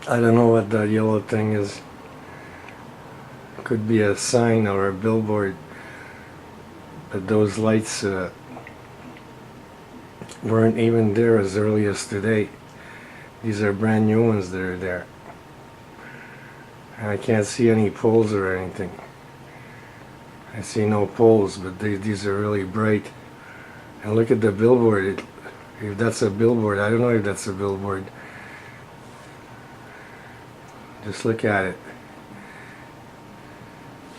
I don't know what that yellow thing is. Could be a sign or a billboard. But those lights weren't even there as early as today. These are brand new ones that are there. And I can't see any poles or anything. I see no poles, but these are really bright. And look at the billboard. If that's a billboard, I don't know if that's a billboard. Just look at it.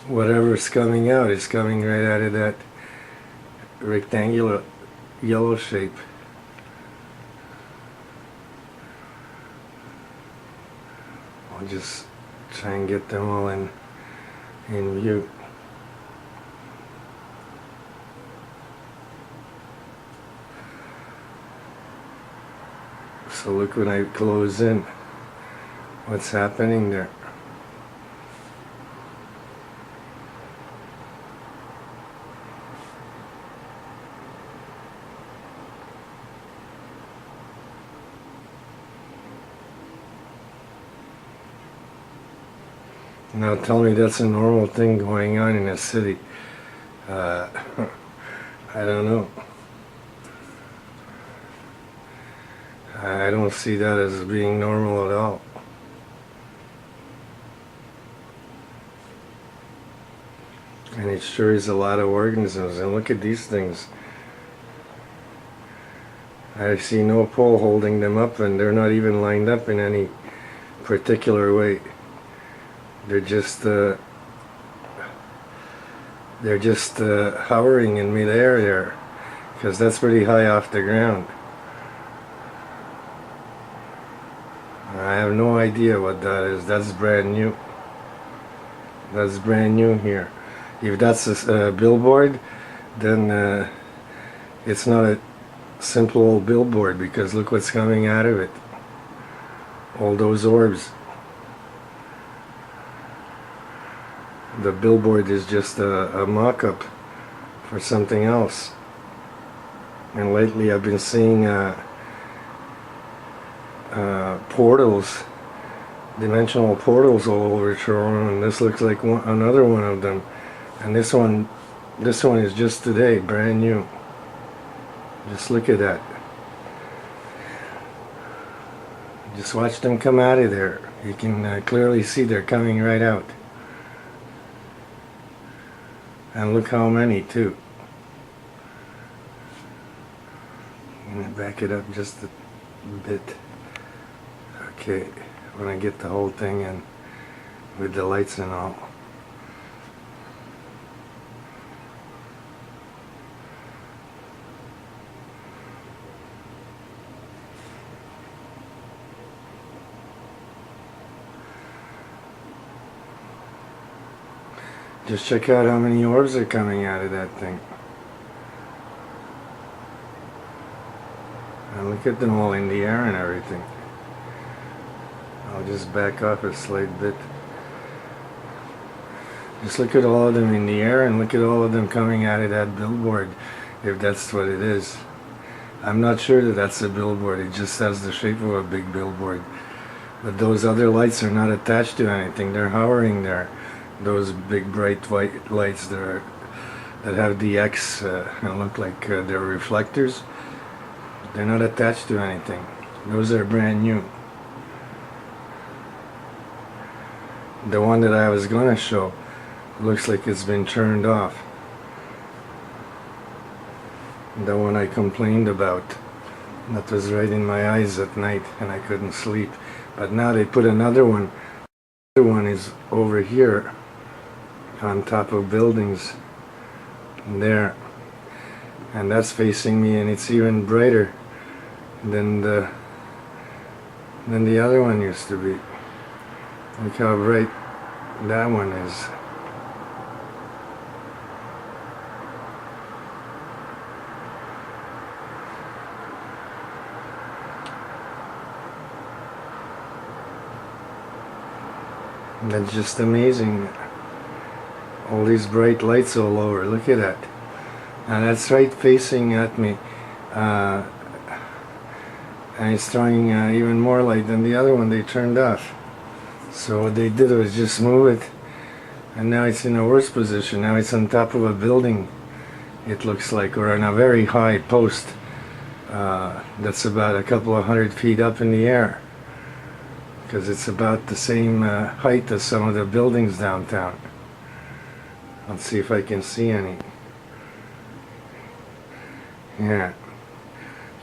Whatever's coming out is coming right out of that rectangular yellow shape. I'll just try and get them all in view. So look when I close in, what's happening there. Now tell me that's a normal thing going on in a city. I don't know. I don't see that as being normal at all. And it sure is a lot of organisms. And look at these things. I see no pole holding them up, and they're not even lined up in any particular way. They're just hovering in midair there, because that's pretty high off the ground. I have no idea what that is. That's brand new. That's brand new here. If that's a billboard, then it's not a simple old billboard, because look what's coming out of it. All those orbs. The billboard is just a mock-up for something else. And lately I've been seeing portals, dimensional portals all over Toronto, and this looks like another one of them. And this one is just today, brand new. Just look at that. Just watch them come out of there. You can clearly see they're coming right out. And look how many too. I'm going to back it up just a bit. Okay, when I get the whole thing in with the lights and all. Just check out how many orbs are coming out of that thing. And look at them all in the air and everything. I'll just back off a slight bit. Just look at all of them in the air, and look at all of them coming out of that billboard, if that's what it is. I'm not sure that that's a billboard. It just has the shape of a big billboard. But those other lights are not attached to anything. They're hovering there. Those big bright white lights that have the X and look like they're reflectors. They're not attached to anything. Those are brand new. The one that I was going to show looks like it's been turned off. The one I complained about. That was right in my eyes at night and I couldn't sleep. But now they put another one. The other one is over here on top of buildings there, and that's facing me, and it's even brighter than the other one used to be. Look how bright that one is. And that's just amazing. All these bright lights all over. Look at that. And that's right facing at me. And it's throwing even more light than the other one they turned off. So what they did was just move it, and now it's in a worse position. Now it's on top of a building, it looks like, or on a very high post that's about a couple of 100 feet up in the air, because it's about the same height as some of the buildings downtown. Let's see if I can see any. Yeah,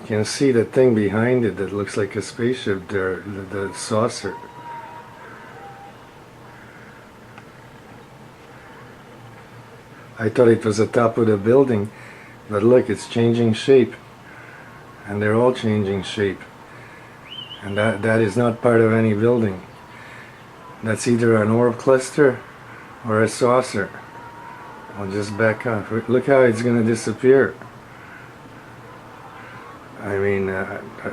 you can see the thing behind it that looks like a spaceship there, the saucer. I thought it was the top of the building, but look, it's changing shape, and they're all changing shape, and that is not part of any building. That's either an orb cluster or a saucer. I'll just back up. Look how it's going to disappear. I mean,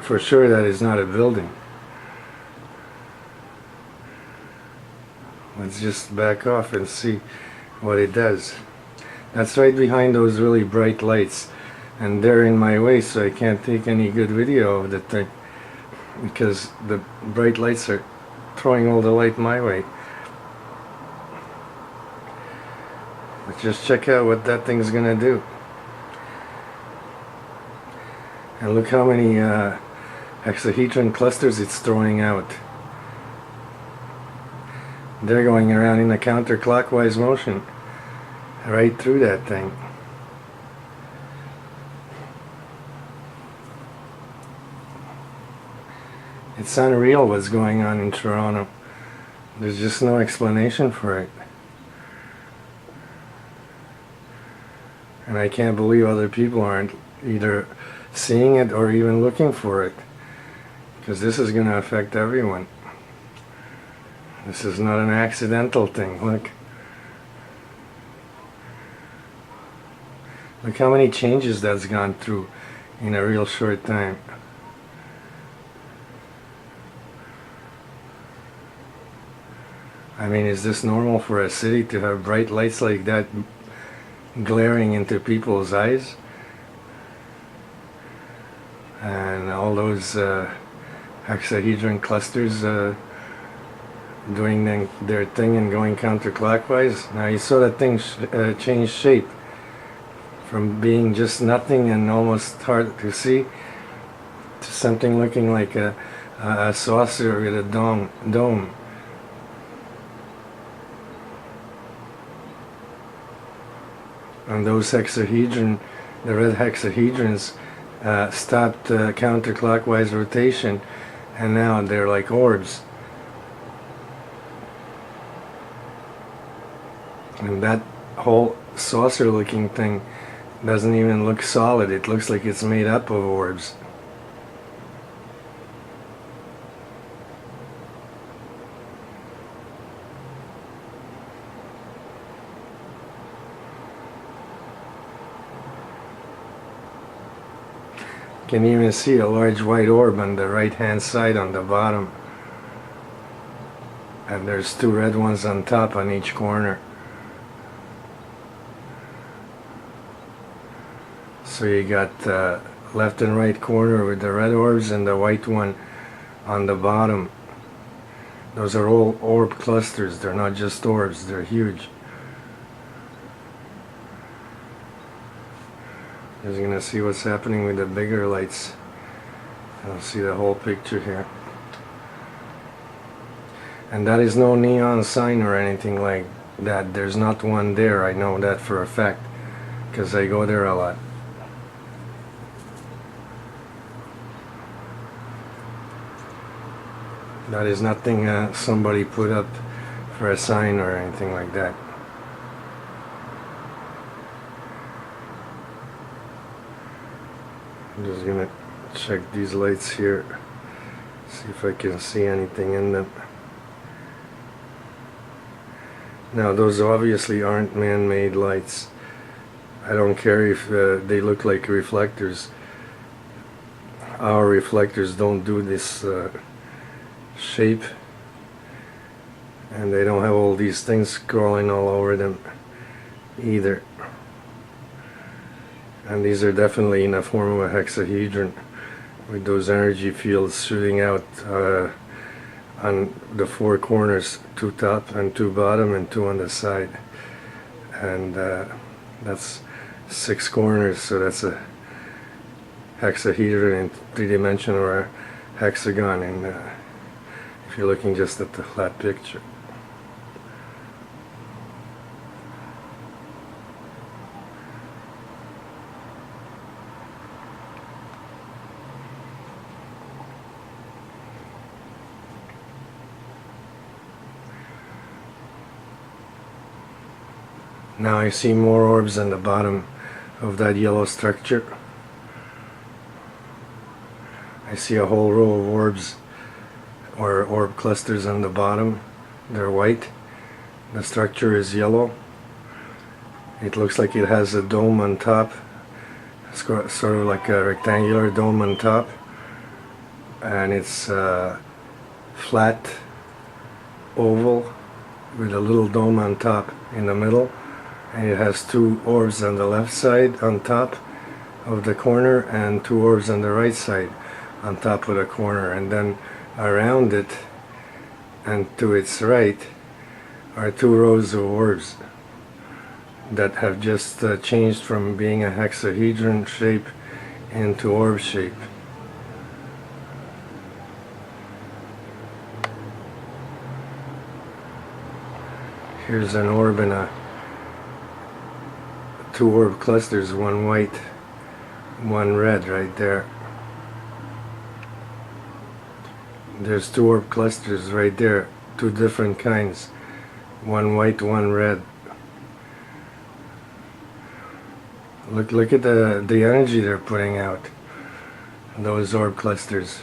for sure that is not a building. Let's just back off and see what it does. That's right behind those really bright lights, and they're in my way, so I can't take any good video of the thing because the bright lights are throwing all the light my way. But just check out what that thing's gonna do. And look how many hexahedron clusters it's throwing out. They're going around in a counterclockwise motion right through that thing. It's unreal what's going on in Toronto. There's just no explanation for it. And I can't believe other people aren't either seeing it or even looking for it, because this is going to affect everyone. This is not an accidental thing. Look how many changes that's gone through in a real short time. I mean, is this normal for a city to have bright lights like that glaring into people's eyes? And all those hexahedron clusters doing their thing and going counterclockwise. Now you saw that thing change shape from being just nothing and almost hard to see to something looking like a saucer with a dome. And those hexahedron, the red hexahedrons, stopped counterclockwise rotation, and now they're like orbs. And that whole saucer looking thing doesn't even look solid. It looks like it's made up of orbs. You can even see a large white orb on the right hand side on the bottom, and there's two red ones on top on each corner. So you got left and right corner with the red orbs and the white one on the bottom. Those are all orb clusters. They're not just orbs, they're huge. Just gonna see what's happening with the bigger lights. I'll see the whole picture here. And that is no neon sign or anything like that. There's not one there. I know that for a fact, because I go there a lot. That is nothing somebody put up for a sign or anything like that. I'm just gonna check these lights here, see if I can see anything in them. Now those obviously aren't man-made lights. I don't care if they look like reflectors. Our reflectors don't do this shape, and they don't have all these things crawling all over them either. And these are definitely in the form of a hexahedron with those energy fields shooting out on the four corners, two top and two bottom and two on the side. And that's 6 corners, so that's a hexahedron in 3-dimensional or a hexagon if you're looking just at the flat picture. Now I see more orbs on the bottom of that yellow structure. I see a whole row of orbs or orb clusters on the bottom. They're white. The structure is yellow. It looks like it has a dome on top, sort of like a rectangular dome on top, and it's flat oval with a little dome on top in the middle. And it has 2 orbs on the left side on top of the corner and 2 orbs on the right side on top of the corner, and then around it and to its right are 2 rows of orbs that have just changed from being a hexahedron shape into orb shape. Here's an orb and 2 orb clusters, one white, one red right there. There's 2 orb clusters right there, 2 different kinds, one white, one red. Look at the energy they're putting out, those orb clusters.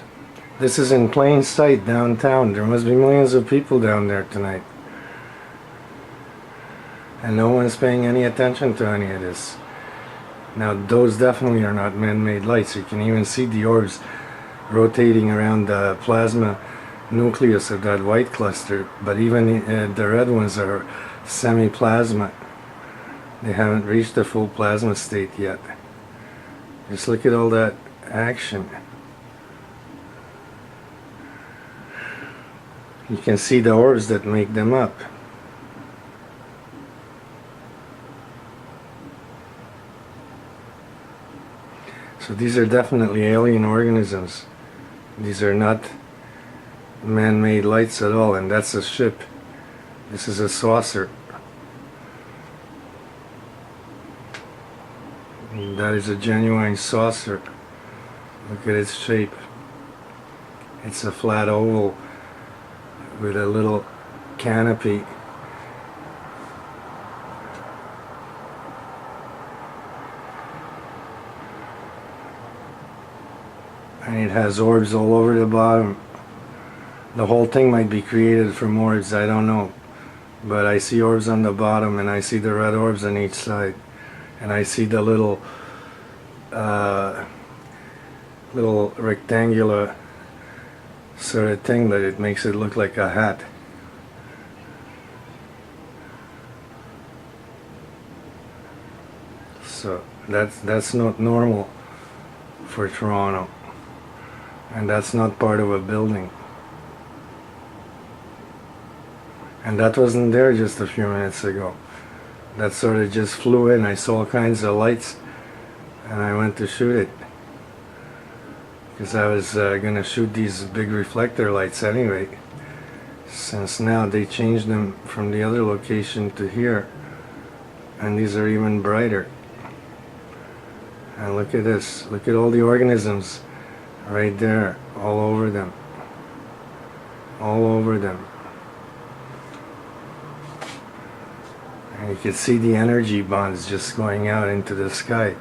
This is in plain sight downtown. There must be millions of people down there tonight. And no one's paying any attention to any of this. Now those definitely are not man-made lights. You can even see the orbs rotating around the plasma nucleus of that white cluster, but even the red ones are semi-plasma. They haven't reached the full plasma state yet. Just look at all that action. You can see the orbs that make them up. So these are definitely alien organisms. These are not man-made lights at all, and that's a ship. This is a saucer. And that is a genuine saucer. Look at its shape. It's a flat oval with a little canopy. And it has orbs all over the bottom. The whole thing might be created from orbs, I don't know. But I see orbs on the bottom, and I see the red orbs on each side. And I see the little rectangular sort of thing that it makes it look like a hat. So that's not normal for Toronto. And that's not part of a building. And that wasn't there just a few minutes ago. That sort of just flew in. I saw all kinds of lights and I went to shoot it. Because I was going to shoot these big reflector lights anyway. Since now they changed them from the other location to here. And these are even brighter. And look at this. Look at all the organisms. Right there, all over them. All over them. And you can see the energy bonds just going out into the sky.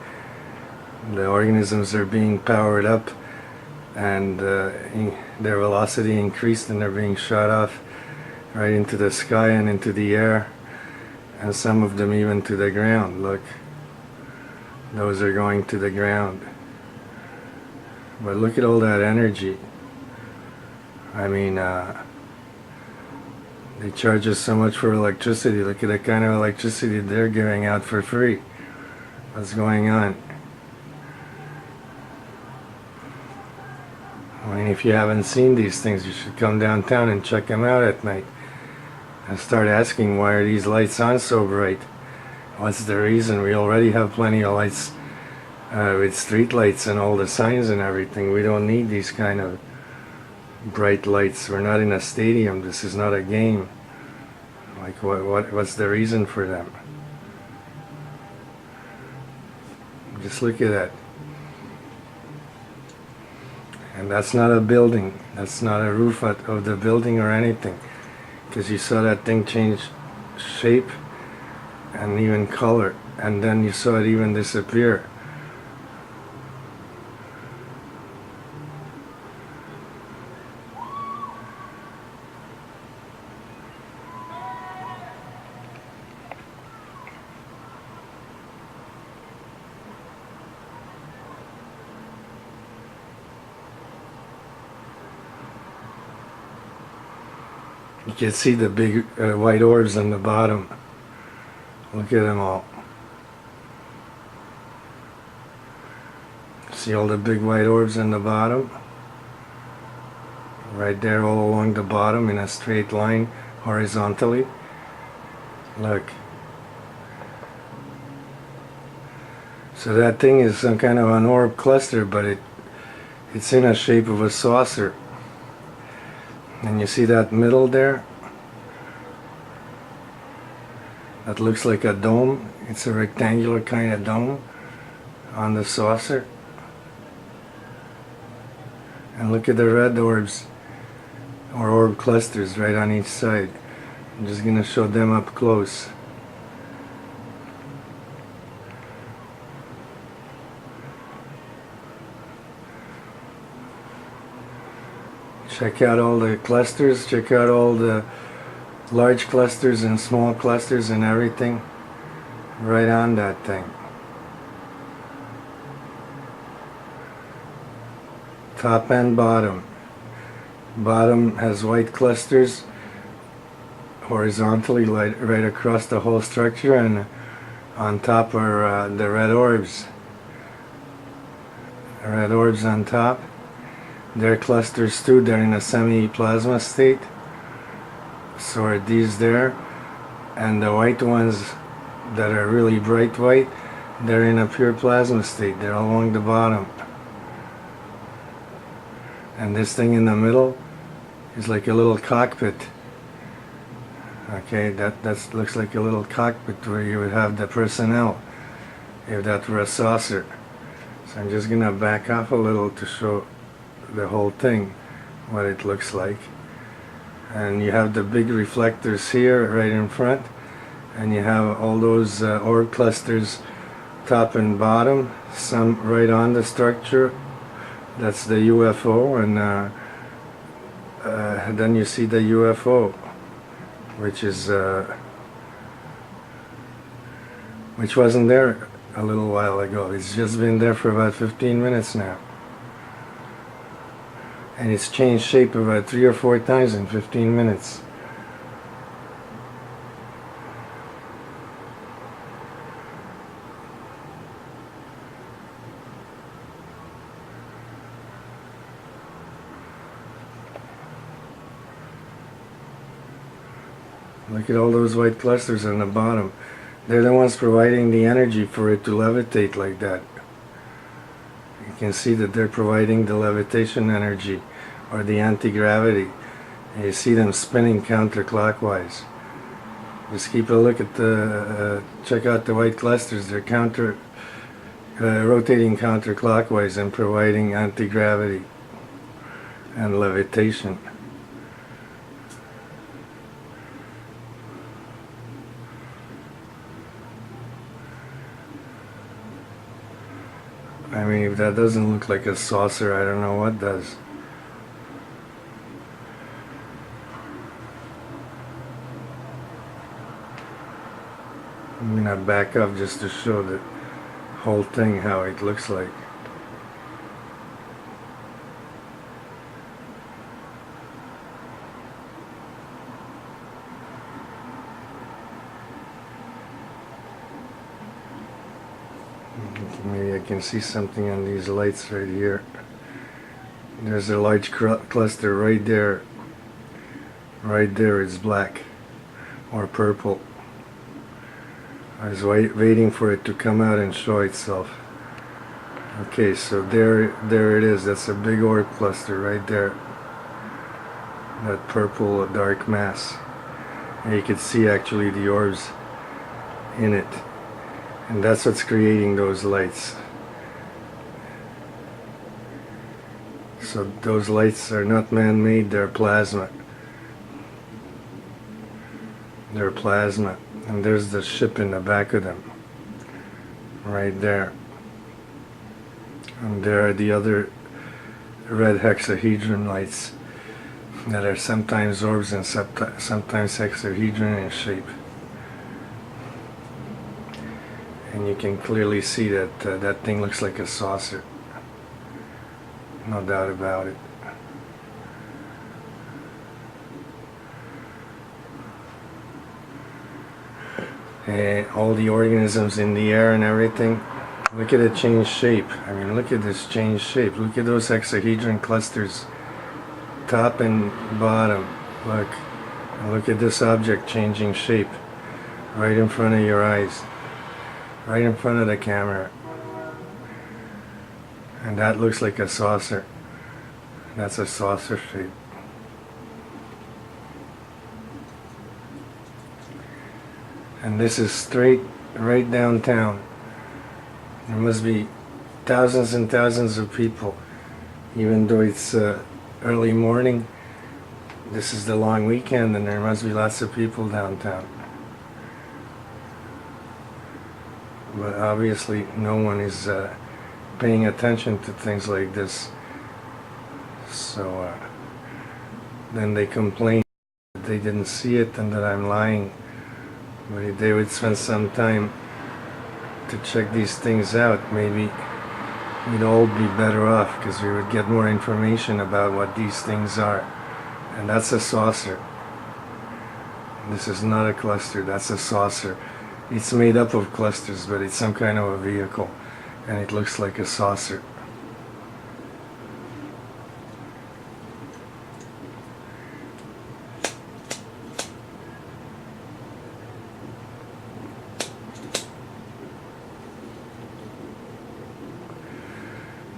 The organisms are being powered up, and their velocity increased, and they're being shot off right into the sky and into the air, and some of them even to the ground. Look, those are going to the ground. But look at all that energy. I mean, they charge us so much for electricity. Look at the kind of electricity they're giving out for free. What's going on? I mean, And if you haven't seen these things, you should come downtown and check them out at night and start asking, why are these lights on so bright? What's the reason? We already have plenty of lights with street lights and all the signs and everything. We don't need these kind of bright lights. We're not in a stadium. This is not a game. Like, what's the reason for them? Just look at that. And that's not a building. That's not a roof of the building or anything. Because you saw that thing change shape and even color. And then you saw it even disappear. You can see the big white orbs on the bottom. Look at them all. See all the big white orbs on the bottom? Right there all along the bottom in a straight line horizontally. Look. So that thing is some kind of an orb cluster, but it's in a shape of a saucer. And you see that middle there? That looks like a dome. It's a rectangular kind of dome on the saucer. And look at the red orbs, or orb clusters right on each side. I'm just going to show them up close. Check out all the clusters, check out all the large clusters and small clusters and everything right on that thing. Top and bottom. Bottom has white clusters horizontally right across the whole structure, and on top are the red orbs. Red orbs on top. They're clusters too. They're in a semi-plasma state. So are these there. And the white ones that are really bright white, they're in a pure plasma state. They're along the bottom. And this thing in the middle is like a little cockpit. Okay, that looks like a little cockpit where you would have the personnel if that were a saucer. So I'm just gonna back off a little to show the whole thing, what it looks like. And you have the big reflectors here right in front, and you have all those orb clusters top and bottom, some right on the structure. That's the UFO, and then you see the UFO, which wasn't there a little while ago. It's just been there for about 15 minutes now. And it's changed shape about 3 or 4 times in 15 minutes. Look at all those white clusters on the bottom. They're the ones providing the energy for it to levitate like that. You can see that they're providing the levitation energy, or the anti-gravity. And you see them spinning counterclockwise. Just keep a look at check out the white clusters. They're rotating counterclockwise and providing anti-gravity and levitation. I mean, if that doesn't look like a saucer, I don't know what does. I'm gonna back up just to show the whole thing, how it looks like. Maybe I can see something on these lights right here. There's a large cluster right there. Right there is black or purple. I was waiting for it to come out and show itself. Okay, so there it is. That's a big orb cluster right there. That purple dark mass. And you can see actually the orbs in it. And that's what's creating those lights. So those lights are not man-made, they're plasma. They're plasma. And there's the ship in the back of them. Right there. And there are the other red hexahedron lights that are sometimes orbs and sometimes hexahedron in shape. And you can clearly see that that thing looks like a saucer. No doubt about it. And all the organisms in the air and everything, look at it change shape. I mean, look at this change shape. Look at those hexahedron clusters, top and bottom. Look. And look at this object changing shape right in front of your eyes, right in front of the camera. And that looks like a saucer. That's a saucer shape. And this is straight right downtown. There must be thousands and thousands of people, even though it's early morning. This is the long weekend and there must be lots of people downtown. But obviously no one is paying attention to things like this. So then they complain that they didn't see it and that I'm lying. But if they would spend some time to check these things out, maybe we'd all be better off because we would get more information about what these things are. And that's a saucer. This is not a cluster, that's a saucer. It's made up of clusters, but it's some kind of a vehicle. And it looks like a saucer.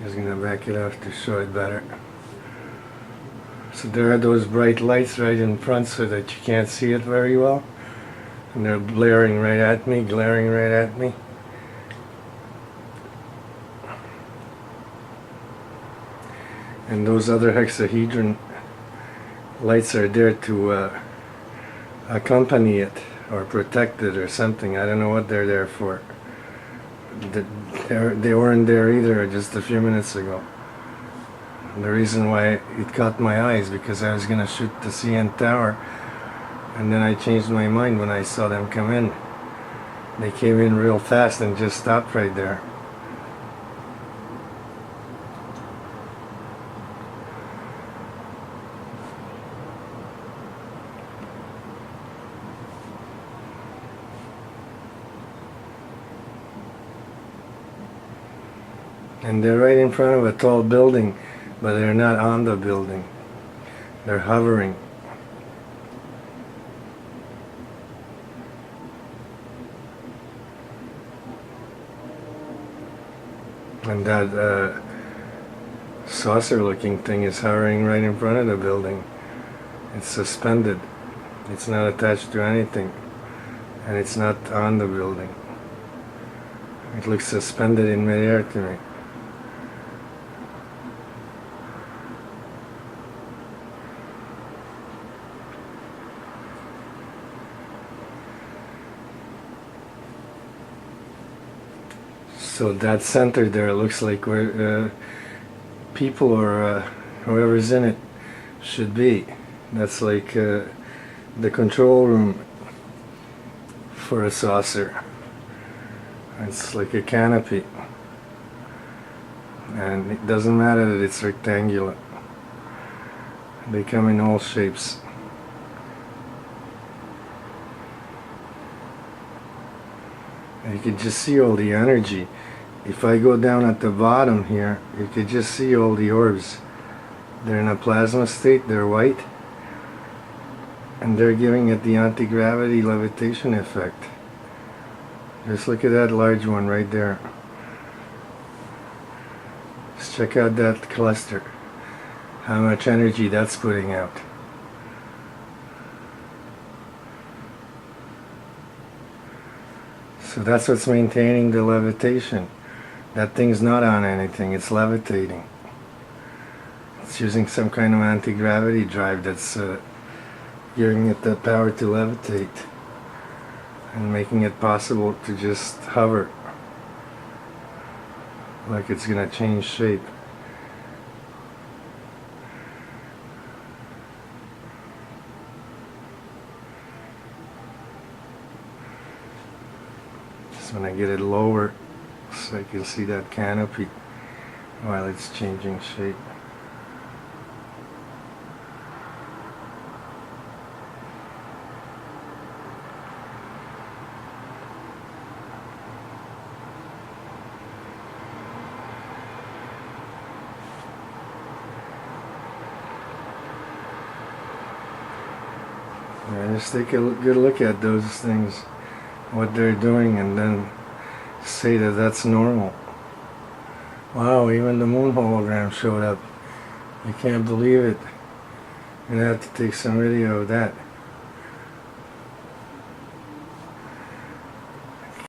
Just gonna back it off to show it better. So there are those bright lights right in front so that you can't see it very well. And they're glaring right at me. And those other hexahedron lights are there to accompany it or protect it or something. I don't know what they're there for. They weren't there either just a few minutes ago. And the reason why it caught my eyes because I was going to shoot the CN Tower, and then I changed my mind when I saw them come in. They came in real fast and just stopped right there. And they're right in front of a tall building, but they're not on the building. They're hovering. And that saucer-looking thing is hovering right in front of the building. It's suspended. It's not attached to anything. And it's not on the building. It looks suspended in midair to me. So that center there looks like where people or whoever's in it should be. That's like the control room for a saucer. It's like a canopy. And it doesn't matter that it's rectangular. They come in all shapes. And you can just see all the energy. If I go down at the bottom here, you can just see all the orbs They're in a plasma state, they're white, and they're giving it the anti-gravity levitation effect. Just look at that large one right there. Just check out that cluster, how much energy that's putting out. So that's what's maintaining the levitation. That thing's not on anything, it's levitating. It's using some kind of anti-gravity drive that's giving it the power to levitate and making it possible to just hover like it's gonna change shape. Just when I get it lower so I can see that canopy while it's changing shape. Yeah, just take a good look at those things, what they're doing, and then say that that's normal. Wow, even the moon hologram showed up. I can't believe it. I'm gonna have to take some video of that.